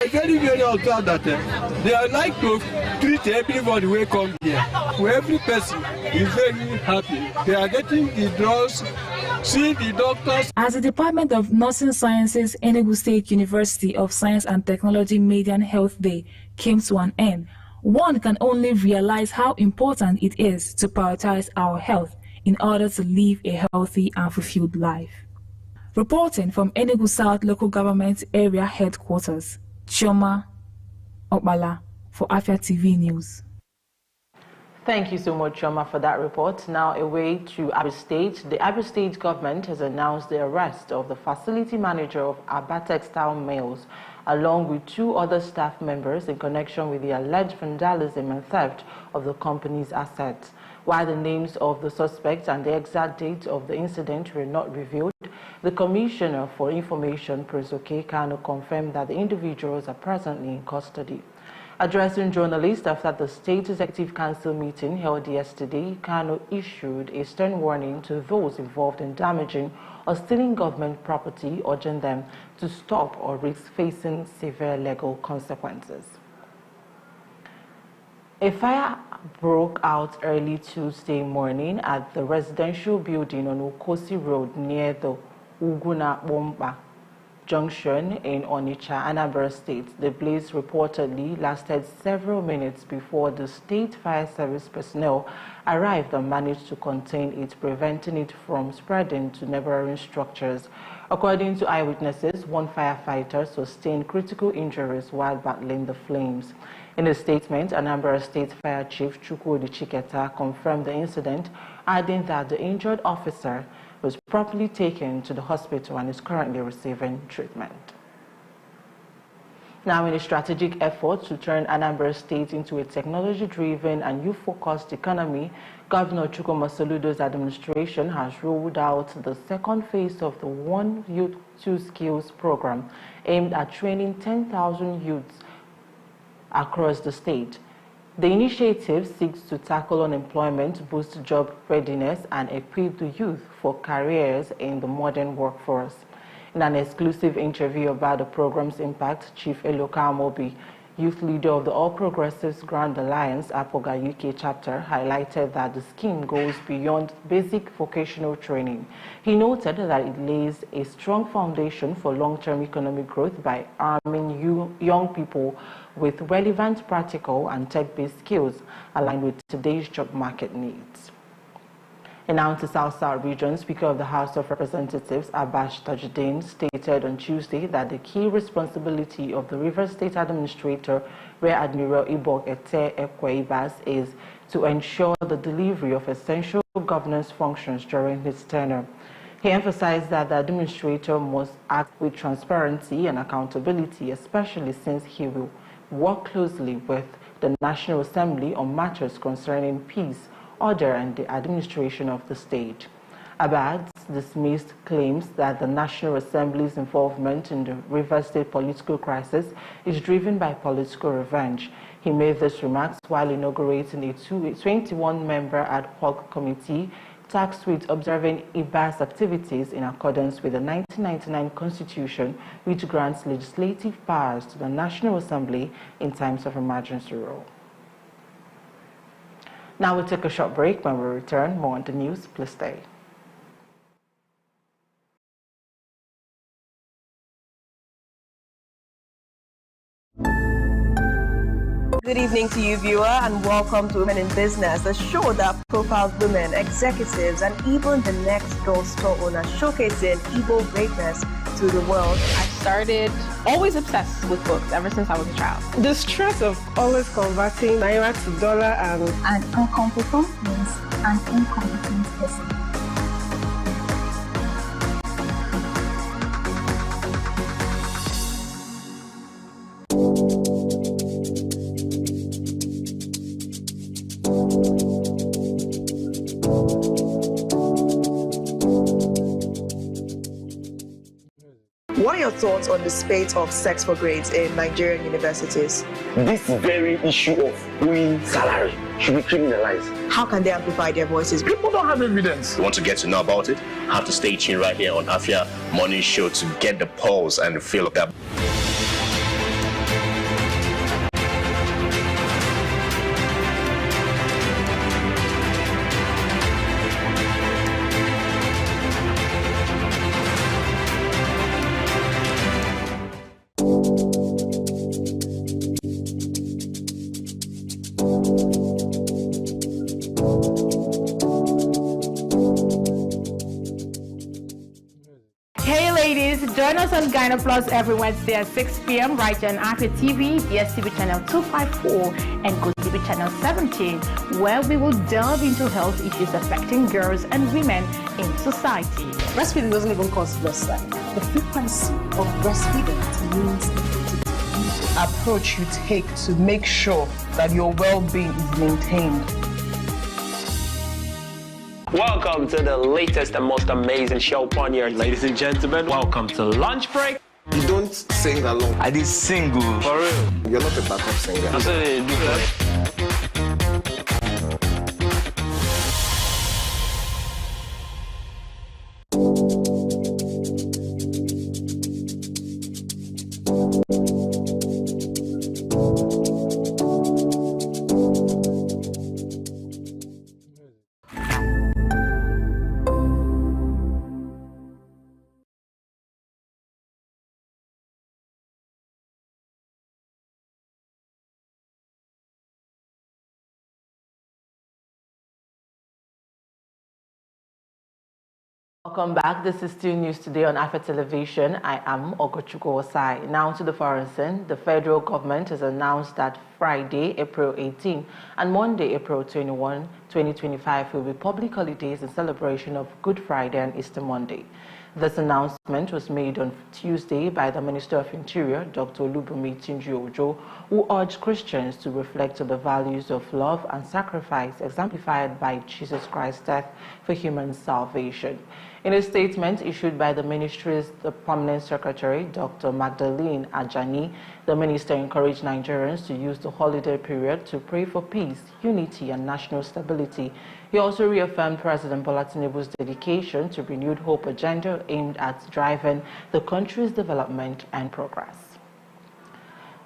very, very observed that they like to treat everybody who come here. Where every person is very happy. They are getting the drugs, see the doctors. As the Department of Nursing Sciences, Enugu State University of Science and Technology Median Health Day came to an end, one can only realize how important it is to prioritize our health in order to live a healthy and fulfilled life. Reporting from Enugu South Local Government Area Headquarters, Chioma Okbala for Afia TV News. Thank you so much, Chioma, for that report. Now away to Abia State. The Abia State government has announced the arrest of the facility manager of Aba Textile Mills, along with 2 other staff members in connection with the alleged vandalism and theft of the company's assets. While the names of the suspects and the exact date of the incident were not revealed, the Commissioner for Information, Prince Oke Kano, confirmed that the individuals are presently in custody. Addressing journalists after the State Executive Council meeting held yesterday, Kano issued a stern warning to those involved in damaging or stealing government property, urging them to stop or risk facing severe legal consequences. A fire broke out early Tuesday morning at the residential building on Ukosi Road near the Uguna Bomba Junction in Onitsha, Anambra State. The blaze reportedly lasted several minutes before the state fire service personnel arrived and managed to contain it, preventing it from spreading to neighboring structures. According to eyewitnesses, one firefighter sustained critical injuries while battling the flames. In a statement, Anambra State Fire Chief Chukwudi Chiketa confirmed the incident, adding that the injured officer was promptly taken to the hospital and is currently receiving treatment. Now, in a strategic effort to turn Anambra State into a technology-driven and youth-focused economy, Governor Chukwuma Soludo's administration has rolled out the second phase of the One Youth, Two Skills program, aimed at training 10,000 youths across the state. The initiative seeks to tackle unemployment, boost job readiness, and equip the youth for careers in the modern workforce. In an exclusive interview about the program's impact, Chief Eloka Amobi, youth leader of the All Progressives Grand Alliance, Apoga UK chapter, highlighted that the scheme goes beyond basic vocational training. He noted that it lays a strong foundation for long-term economic growth by arming young people with relevant practical and tech-based skills aligned with today's job market needs. And now to South-South region, Speaker of the House of Representatives, Abash Tajuddin, stated on Tuesday that the key responsibility of the Rivers State Administrator, Rear Admiral Ibok Ete Ekweibas, is to ensure the delivery of essential governance functions during his tenure. He emphasized that the administrator must act with transparency and accountability, especially since he will work closely with the National Assembly on matters concerning peace, order, and the administration of the state. Abad dismissed claims that the National Assembly's involvement in the Rivers State political crisis is driven by political revenge. He made these remarks while inaugurating a 21-member ad hoc committee tasked with observing IBA's activities in accordance with the 1999 Constitution, which grants legislative powers to the National Assembly in times of emergency rule. Now we'll take a short break. When we return, more on the news. Please stay. Good evening to you, viewer, and welcome to Women in Business, a show that profiles women, executives, and even the next door store owner, showcasing Igbo greatness to the world. I started always obsessed with books ever since I was a child. The stress of always converting naira to dollar and an incompetent means an incompetent person. What are your thoughts on the spate of sex for grades in Nigerian universities? This very issue of owing salary should be criminalized. How can they amplify their voices? People don't have evidence. You want to get to know about it? Have to stay tuned right here on Afia Morning Show to get the pulse and the feel of that. Join us on Gyno Plus every Wednesday at 6 p.m. right here on Africa TV, DSTV channel 254, and GoTV channel 17, where we will delve into health issues affecting girls and women in society. Breastfeeding doesn't even cause breast size. The frequency of breastfeeding means the approach you take to make sure that your well-being is maintained. Welcome to the latest and most amazing show upon here. Ladies and gentlemen, welcome to Lunch Break. You don't sing alone. I did single. For real. You're not a backup singer. That's what they do. Welcome back. This is still News Today on Africa Television. I am Ogochukwu Osai. Now to the foreign scene. The federal government has announced that Friday, April 18 and Monday, April 21, 2025 will be public holidays in celebration of Good Friday and Easter Monday. This announcement was made on Tuesday by the Minister of Interior, Dr. Olubunmi Tunji-Ojo, who urged Christians to reflect on the values of love and sacrifice exemplified by Jesus Christ's death for human salvation. In a statement issued by the ministry's Permanent Secretary, Dr. Magdalene Ajani, the minister encouraged Nigerians to use the holiday period to pray for peace, unity, and national stability. He also reaffirmed President Bola Tinubu's dedication to renewed hope agenda aimed at driving the country's development and progress.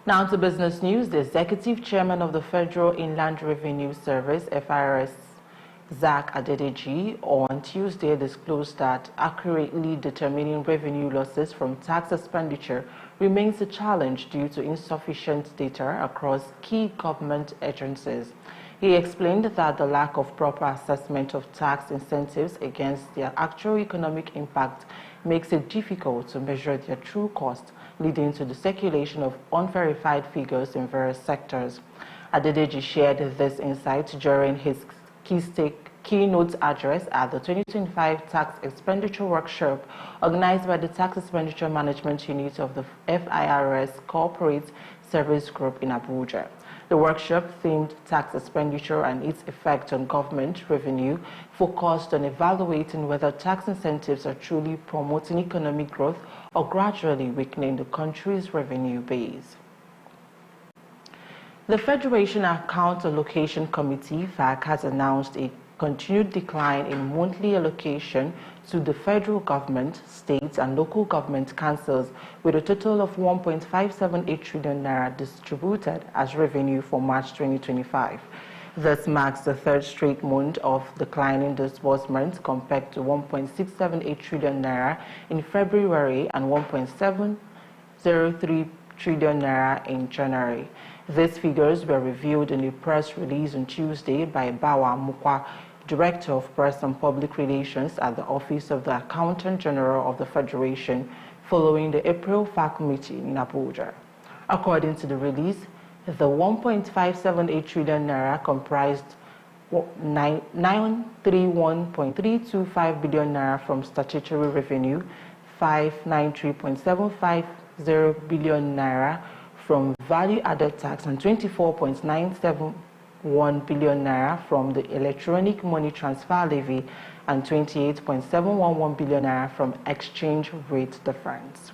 Now to business news. The executive chairman of the Federal Inland Revenue Service, FIRS, Zach Adedeji, on Tuesday disclosed that accurately determining revenue losses from tax expenditure remains a challenge due to insufficient data across key government agencies. He explained that the lack of proper assessment of tax incentives against their actual economic impact makes it difficult to measure their true cost, leading to the circulation of unverified figures in various sectors. Adedeji shared this insight during his keynote address at the 2025 Tax Expenditure Workshop organized by the Tax Expenditure Management Unit of the FIRS Corporate Service Group in Abuja. The workshop, themed Tax Expenditure and its Effect on Government Revenue, focused on evaluating whether tax incentives are truly promoting economic growth or gradually weakening the country's revenue base. The Federation Account Allocation Committee, FAC, has announced a continued decline in monthly allocation to the federal government, states and local government councils, with a total of 1.578 trillion naira distributed as revenue for March 2025. This marks the third straight month of declining disbursements compared to 1.678 trillion naira in February and 1.703 trillion naira in January. These figures were revealed in a press release on Tuesday by Bawa Mukwa, Director of Press and Public Relations at the Office of the Accountant General of the Federation, following the April FAC meeting in Abuja. According to the release, the 1.578 trillion naira comprised 931.325 billion naira from statutory revenue, 593.750 billion naira from value-added tax, and 24.971 billion naira from the electronic money transfer levy, and 28.711 billion naira from exchange rate difference.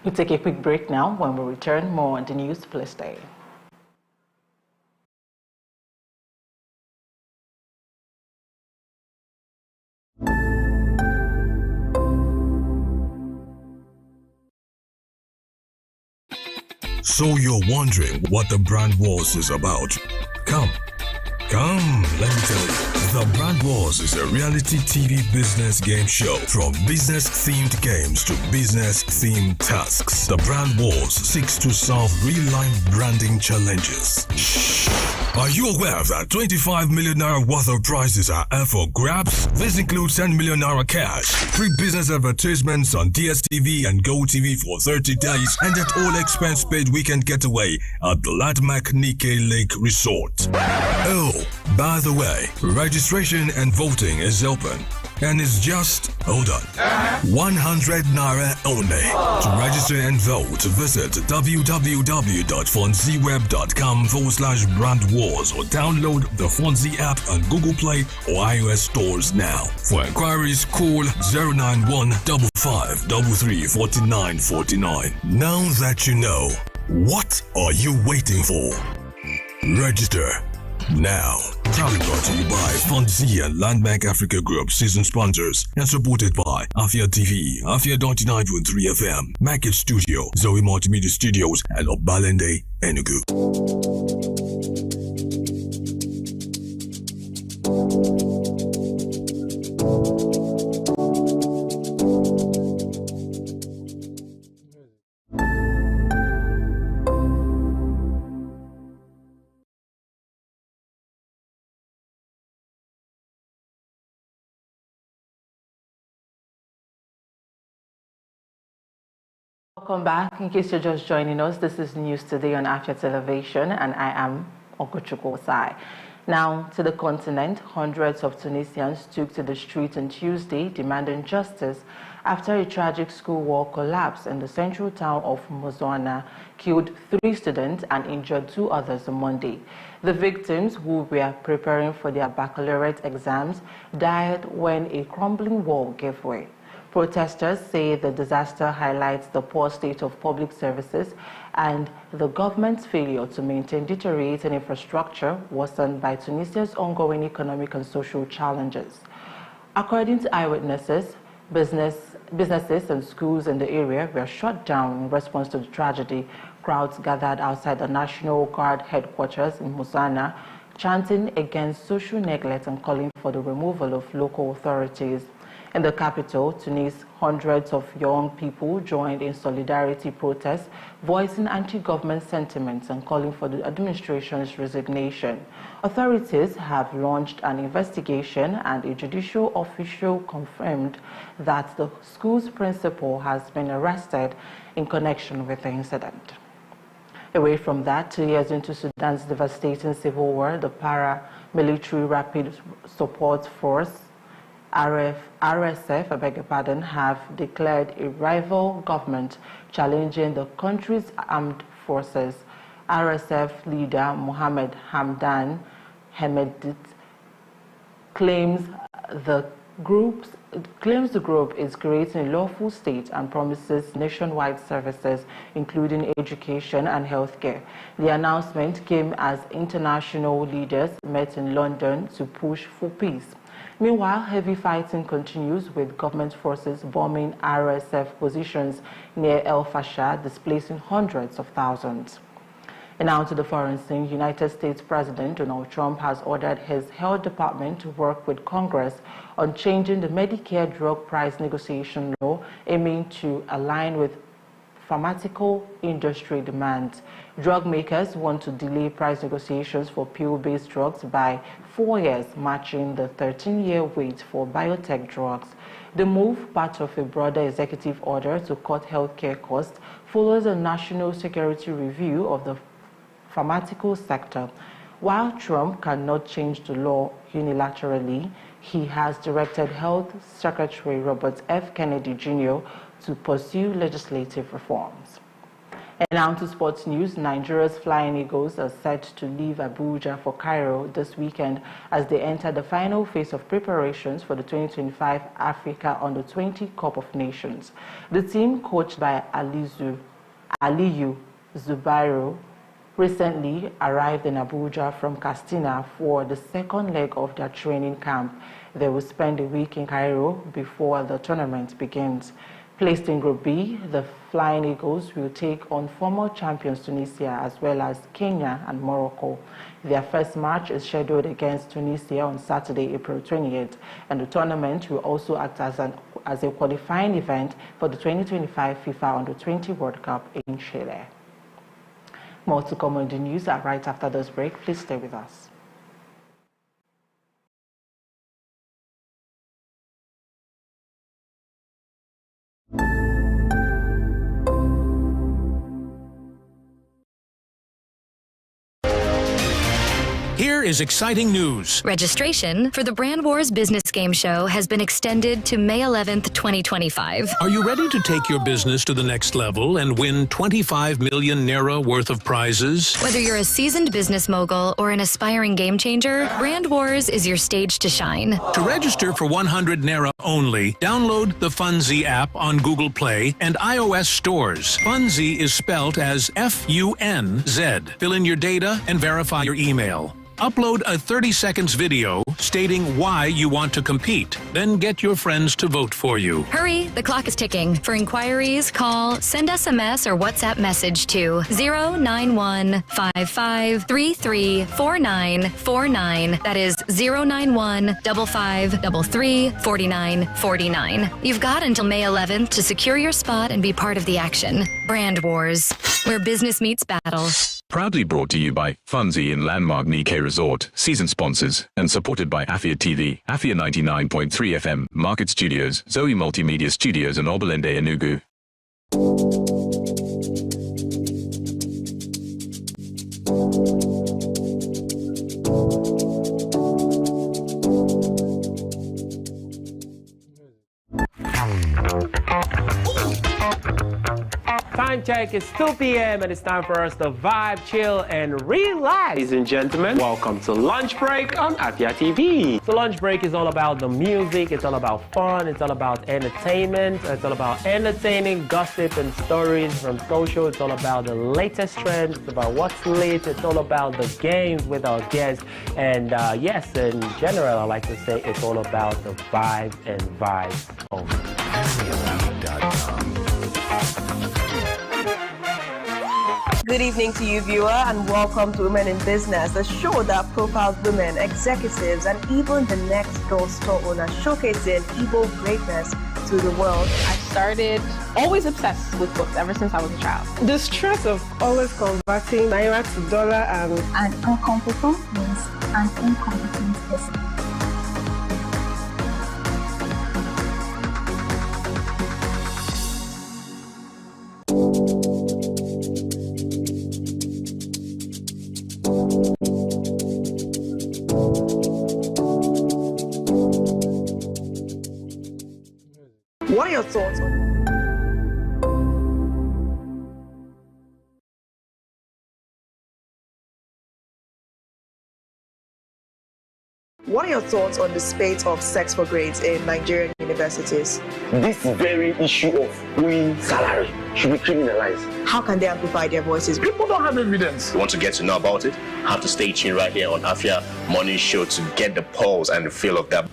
We'll take a quick break now. When we return, more on the news. Please stay. So you're wondering what the brand wars is about? Come, Come, let me tell you. The Brand Wars is a reality TV business game show. From business-themed games to business-themed tasks, The Brand Wars seeks to solve real-life branding challenges. Shh. Are you aware that 25 million naira worth of prizes are up for grabs? This includes 10 million naira cash, free business advertisements on DSTV and GoTV for 30 days, and an all-expense-paid weekend getaway at the landmark Nikkei Lake Resort. Oh, by the way, registration and voting is open, and it's just, hold on, 100 naira only. To register and vote, visit www.fonzieweb.com/brandwars or download the Fonzie app on Google Play or iOS stores now. For inquiries, call 09155334949. Now that you know, what are you waiting for? Register now. Proudly brought to you by Fonzie and Landmark Africa Group, season sponsors, and supported by Afia TV, Afia 99.3 FM, Market Studio, Zoe Multimedia Studios, and Obalende, Enugu. Welcome back. In case you're just joining us, this is News Today on Afia Television, and I am Okochukwu Osai. Now, to the continent, hundreds of Tunisians took to the street on Tuesday demanding justice after a tragic school wall collapse in the central town of Mozwana killed 3 students and injured 2 others on Monday. The victims, who were preparing for their baccalaureate exams, died when a crumbling wall gave way. Protesters say the disaster highlights the poor state of public services and the government's failure to maintain deteriorating infrastructure worsened by Tunisia's ongoing economic and social challenges. According to eyewitnesses, businesses and schools in the area were shut down in response to the tragedy. Crowds gathered outside the National Guard headquarters in Mozwana, chanting against social neglect and calling for the removal of local authorities. In the capital, Tunis, hundreds of young people joined in solidarity protests, voicing anti-government sentiments and calling for the administration's resignation. Authorities have launched an investigation, and a judicial official confirmed that the school's principal has been arrested in connection with the incident. Away from that, 2 years into Sudan's devastating civil war, the paramilitary Rapid Support Force RSF, have declared a rival government challenging the country's armed forces. RSF leader Mohammed Hamdan Hemedti claims the group is creating a lawful state and promises nationwide services, including education and healthcare. The announcement came as international leaders met in London to push for peace. Meanwhile, heavy fighting continues, with government forces bombing RSF positions near El Fasher, displacing hundreds of thousands. And now to the foreign scene. United States President Donald Trump has ordered his health department to work with Congress on changing the Medicare drug price negotiation law, aiming to align with pharmaceutical industry demands. Drug makers want to delay price negotiations for pill-based drugs by 4 years, matching the 13-year wait for biotech drugs. The move, part of a broader executive order to cut healthcare costs, follows a national security review of the pharmaceutical sector. While Trump cannot change the law unilaterally, he has directed Health Secretary Robert F. Kennedy Jr. to pursue legislative reforms. And now to sports news. Nigeria's Flying Eagles are set to leave Abuja for Cairo this weekend as they enter the final phase of preparations for the 2025 Africa Under-20 Cup of Nations. The team, coached by Aliyu Zubairu, recently arrived in Abuja from Castina for the second leg of their training camp. They will spend a week in Cairo before the tournament begins. Placed in Group B, the Flying Eagles will take on former champions Tunisia as well as Kenya and Morocco. Their first match is scheduled against Tunisia on Saturday, April 28th, and the tournament will also act as a qualifying event for the 2025 FIFA Under-20 World Cup in Chile. More to come on the news right after this break. Please stay with us. Here is exciting news. Registration for the Brand Wars Business Game Show has been extended to May 11th, 2025. Are you ready to take your business to the next level and win 25 million Naira worth of prizes? Whether you're a seasoned business mogul or an aspiring game changer, Brand Wars is your stage to shine. To register for 100 Naira only, download the Funzy app on Google Play and iOS stores. Funzy is spelt as F-U-N-Z. Fill in your data and verify your email. Upload a 30 seconds video stating why you want to compete. Then get your friends to vote for you. Hurry, the clock is ticking. For inquiries, call, send SMS or WhatsApp message to 091-5533-4949. That is 091-5533-4949. You've got until May 11th to secure your spot and be part of the action. Brand Wars, where business meets battle. Proudly brought to you by Funzy in Landmark Nikkei Resort, season sponsors, and supported by Afia TV, Afia 99.3 FM, Market Studios, Zoe Multimedia Studios, and Oberlinde Enugu. Time check, it's 2 p.m. and it's time for us to vibe, chill, and relax. Ladies and gentlemen, welcome to Lunch Break on Afia TV. So Lunch Break is all about the music, it's all about fun, it's all about entertainment, it's all about entertaining gossip and stories from social, it's all about the latest trends, it's about what's lit, it's all about the games with our guests, and yes, in general, I like to say it's all about the vibe and vibes only. Good evening to you, viewer, and welcome to Women in Business, a show that profiles women, executives, and even the next door store owners, showcasing Igbo greatness to the world. I started always obsessed with books ever since I was a child. The stress of always converting Naira to dollar and an incompetent means an incompetent person. What are your thoughts on What are your thoughts on the spate of sex for grades in Nigerian universities? This very issue of owing salary should be criminalized. How can they amplify their voices? People don't have evidence. You want to get to know about it? Have to stay tuned right here on Afia Morning Show to get the pulse and the feel of that.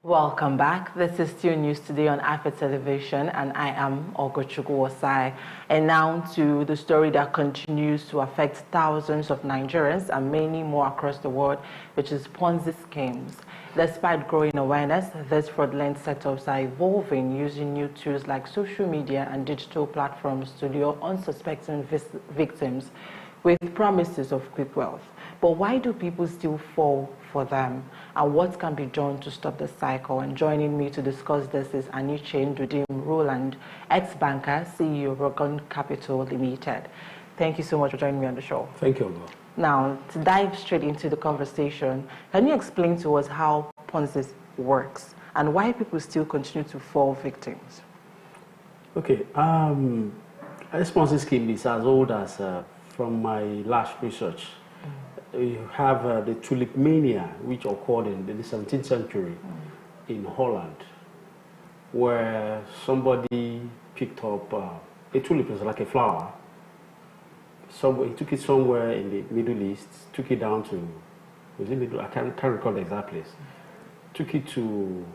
Welcome back. This is still News Today on Afia Television, and I am Ogochukwu Osai. And now to the story that continues to affect thousands of Nigerians and many more across the world, which is Ponzi schemes. Despite growing awareness, these fraudulent setups are evolving using new tools like social media and digital platforms to lure unsuspecting victims with promises of quick wealth. But why do people still fall for them? And what can be done to stop the cycle? And joining me to discuss this is Aniche Ndudim Roland, ex-banker, CEO, Rogon Capital Limited. Thank you so much for joining me on the show. Thank you. Now, to dive straight into the conversation, can you explain to us how Ponzi works and why people still continue to fall victims? Okay, a Ponzi scheme is as old as, from my last research, you have the tulip mania, which occurred in the 17th century in Holland, where somebody picked up a tulip, is like a flower. So he took it somewhere in the Middle East, took it down to, I can't recall the exact place, took it to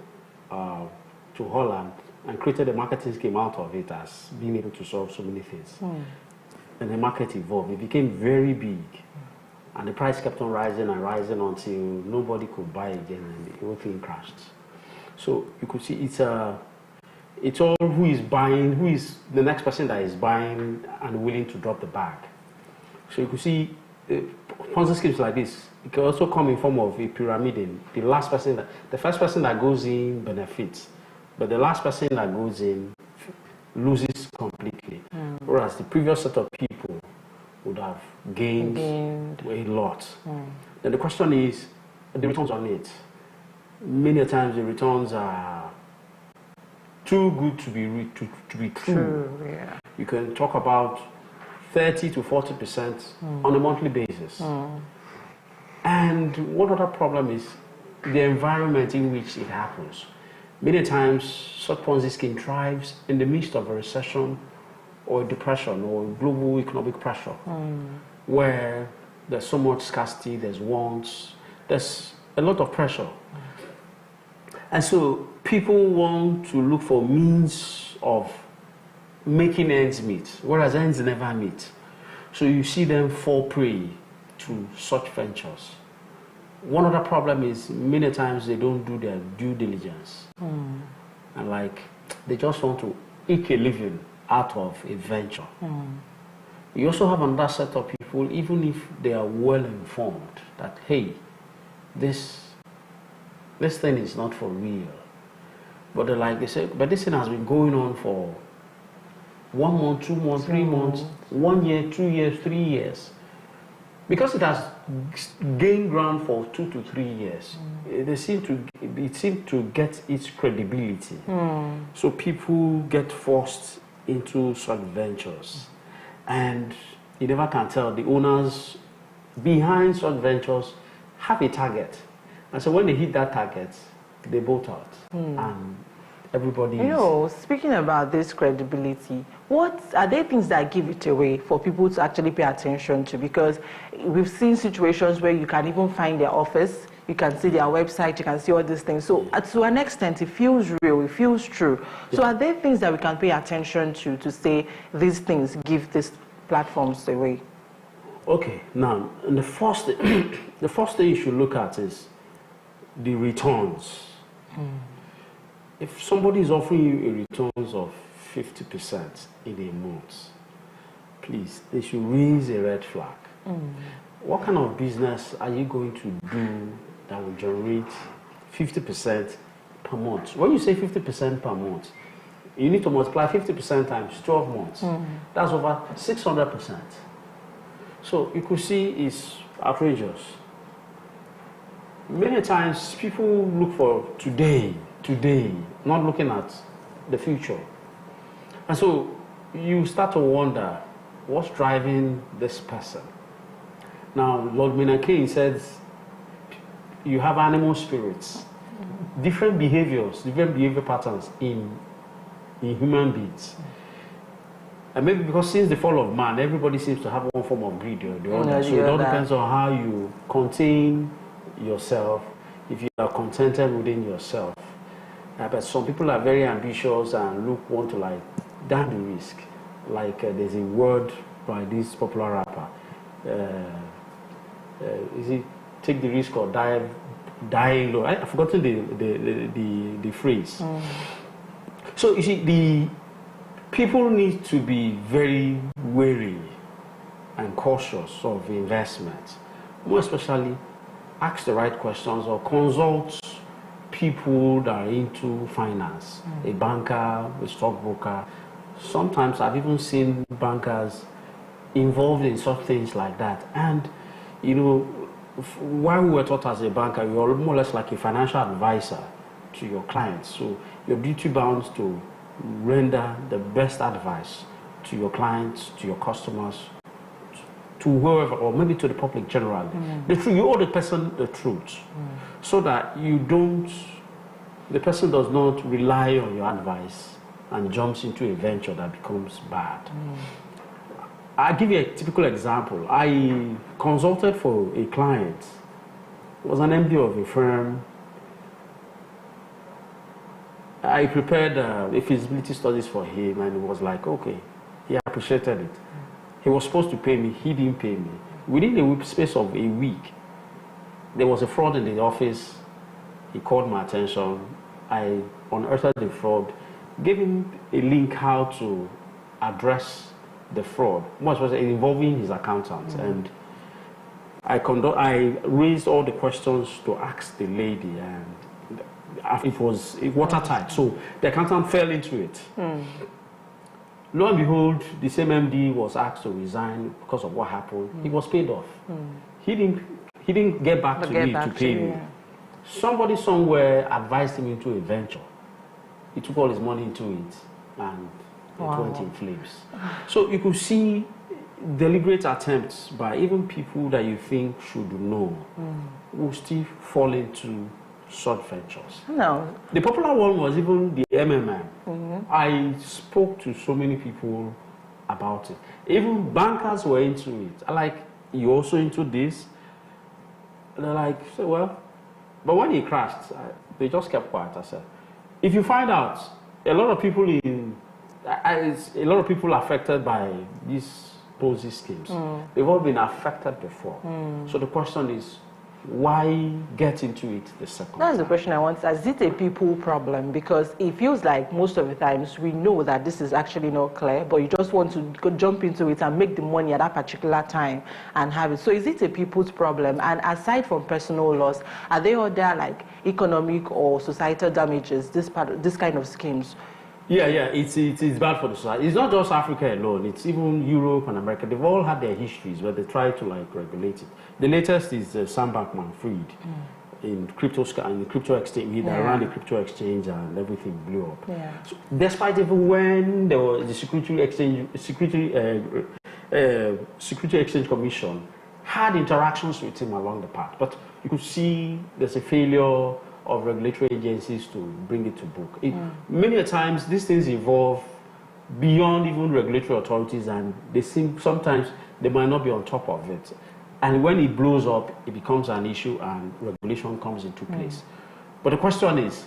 Holland and created a marketing scheme out of it as being able to solve so many things. And the market evolved. It became very big. And the price kept on rising and rising until nobody could buy again and the whole thing crashed. So you could see it's all who is buying, who is the next person that is buying and willing to drop the bag. So you could see Ponzi schemes like this. It can also come in form of a pyramid. The first person that goes in benefits, but the last person that goes in loses completely. Whereas the previous set of people would have gained a lot. Then the question is the returns on it. Many times the returns are too good to be true. Yeah. You can talk about 30 to 40% on a monthly basis. And one other problem is the environment in which it happens. Many times, such Ponzi scheme thrives in the midst of a recession or a depression or global economic pressure, where there's so much scarcity, there's wants, there's a lot of pressure. And so people want to look for means of making ends meet, whereas ends never meet. So you see them fall prey to such ventures. One other problem is many times they don't do their due diligence. And like, they just want to eke a living out of a venture. You also have another set of people, even if they are well informed, that, hey, this thing is not for real. But they're like, they say, but this thing has been going on for 1 month, 2 months, 3 months, 1 year, 2 years, 3 years. Because it has gained ground for 2 to 3 years, it seems to get its credibility. So people get forced into such ventures. And you never can tell. The owners behind such ventures have a target. And so when they hit that target, they bolt out. And everybody speaking about this credibility, what are there things that give it away for people to actually pay attention to? Because we've seen situations where you can even find their office, you can see their website, you can see all these things. So to an extent, it feels real, it feels true. So are there things that we can pay attention to say these things give these platforms away? Okay, now, the first thing you should look at is the returns. If somebody is offering you a returns of 50% in a month, please, they should raise a red flag. What kind of business are you going to do that will generate 50% per month? When you say 50% per month, you need to multiply 50% times 12 months. That's over 600%. So you could see it's outrageous. Many times people look for today, not looking at the future. And so you start to wonder, what's driving this person? Now, Lord Maynard Keynes says, you have animal spirits, different behavior patterns in human beings. And maybe because since the fall of man, everybody seems to have one form of greed or the other. So it all depends on how you contain yourself, if you are contented within yourself. But some people are very ambitious and want to like down the risk. Like there's a word by this popular rapper. Is it take the risk or die low? I've forgotten the phrase. So you see, the people need to be very wary and cautious of investment. More especially, ask the right questions or consult people that are into finance, a banker, a stockbroker. Sometimes I've even seen bankers involved in such things like that. And, you know, while we were taught as a banker, you're more or less like a financial advisor to your clients. So you're duty bound to render the best advice to your clients, to your customers, to whoever, or maybe to the public generally. The truth, you owe the person the truth, so that the person does not rely on your advice and jumps into a venture that becomes bad. I'll give you a typical example. I consulted for a client. It was an MD of a firm. I prepared a feasibility studies for him, and it was like, okay, he appreciated it. He was supposed to pay me, he didn't pay me. Within the space of a week, there was a fraud in the office. He called my attention. I unearthed the fraud, gave him a link how to address the fraud, much was involving his accountant. And I raised all the questions to ask the lady, and it was watertight. So the accountant fell into it. Lo and behold, the same MD was asked to resign because of what happened. He was paid off. He didn't get back to me to pay me. Somebody somewhere advised him into a venture. He took all his money into it, and it went in flames. So you could see deliberate attempts by even people that you think should know will still fall into such ventures. No. The popular one was even the MMM. I spoke to so many people about it. Even bankers were into it. I like, you also into this? And they're like, so, well, but when it crashed, they just kept quiet. I said, if you find out, a lot of people affected by these Ponzi schemes, they've all been affected before. So the question is, why get into it the second That's the question I want to ask. Is it a people problem? Because it feels like most of the times we know that this is actually not clear, but you just want to go jump into it and make the money at that particular time and have it. So is it a people's problem? And aside from personal loss, are there other like economic or societal damages, this kind of schemes? Yeah, it's bad for the society. It's not just Africa alone. It's even Europe and America. They've all had their histories where they try to like regulate it. The latest is Sam Bankman-Fried in crypto exchange. He ran the crypto exchange and everything blew up. So despite even when there was the Security Exchange Commission had interactions with him along the path, but you could see there's a failure of regulatory agencies to bring it to book. Many times these things evolve beyond even regulatory authorities, and they seem sometimes they might not be on top of it. And when it blows up, it becomes an issue and regulation comes into place. But the question is,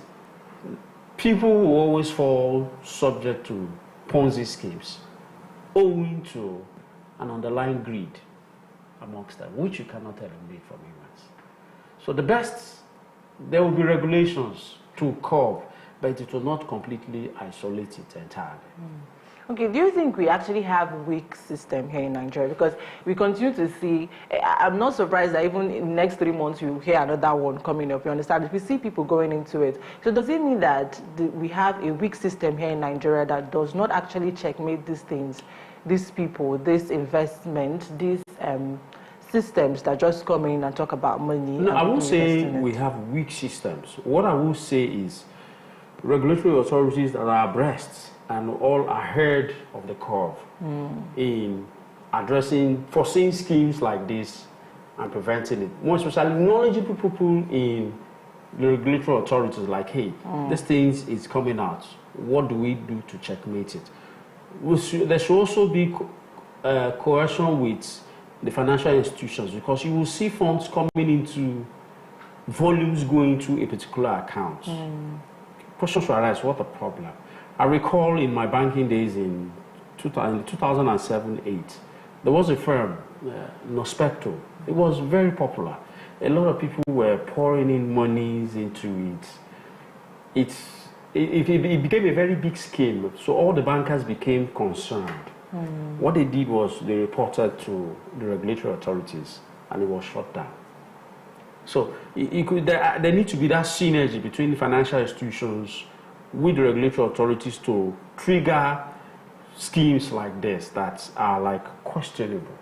people will always fall subject to Ponzi schemes owing to an underlying greed amongst them, which you cannot eliminate from humans. So there will be regulations to curb, but it will not completely isolate it entirely. Okay, do you think we actually have a weak system here in Nigeria? Because we continue to see, I'm not surprised that even in the next 3 months you hear another one coming up, you understand? We see people going into it. So does it mean that we have a weak system here in Nigeria that does not actually checkmate these things, these people, this investment, these systems that just come in and talk about money? No, I won't say we have weak systems. What I will say is regulatory authorities that are abreast and all ahead of the curve in foreseeing schemes like this and preventing it. More especially knowledgeable people in the regulatory authorities like, hey, this thing is coming out. What do we do to checkmate it? There should also be coercion with the financial institutions, because you will see funds coming into volumes going to a particular account. Questions will arise, what the problem? I recall in my banking days in 2007-8, there was a firm, Nospecto. It was very popular. A lot of people were pouring in monies into it. It became a very big scheme, so all the bankers became concerned. What they did was they reported to the regulatory authorities, and it was shut down. So there needs to be that synergy between the financial institutions with the regulatory authorities to trigger schemes like this that are like questionable.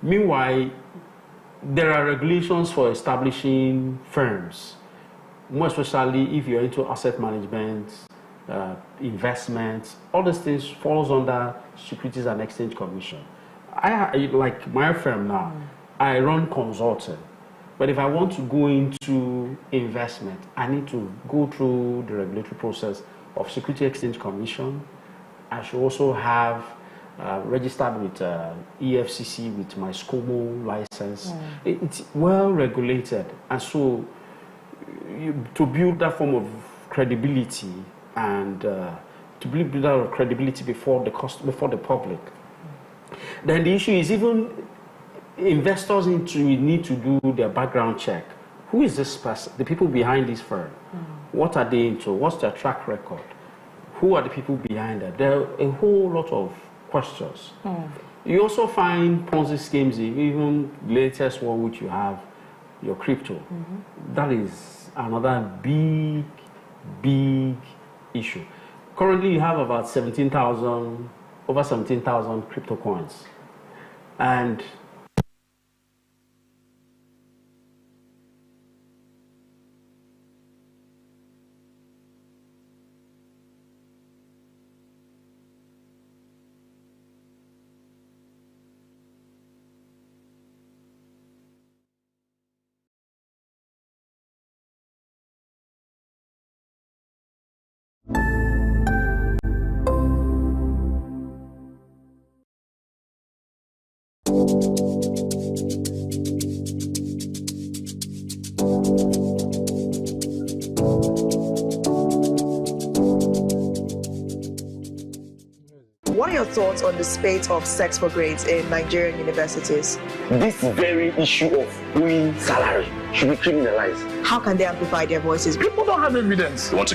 Meanwhile, there are regulations for establishing firms, more especially if you're into asset management investments, all these things falls under Securities and Exchange Commission. Like my firm now, I run consulting. But if I want to go into investment, I need to go through the regulatory process of Securities and Exchange Commission. I should also have registered with EFCC with my SCOMO license. It's well regulated, and so to build that form of credibility and to build that credibility before the public. Then the issue is even investors need to do their background check. Who is this person? The people behind this firm. What are they into? What's their track record? Who are the people behind that? There are a whole lot of questions. You also find Ponzi schemes, even the latest one which you have, your crypto. That is another big issue. Currently you have about over 17,000 crypto coins. And what are your thoughts on the spate of sex for grades in Nigerian universities? This very issue of owing salary should be criminalized. How can they amplify their voices? People don't have evidence. You want to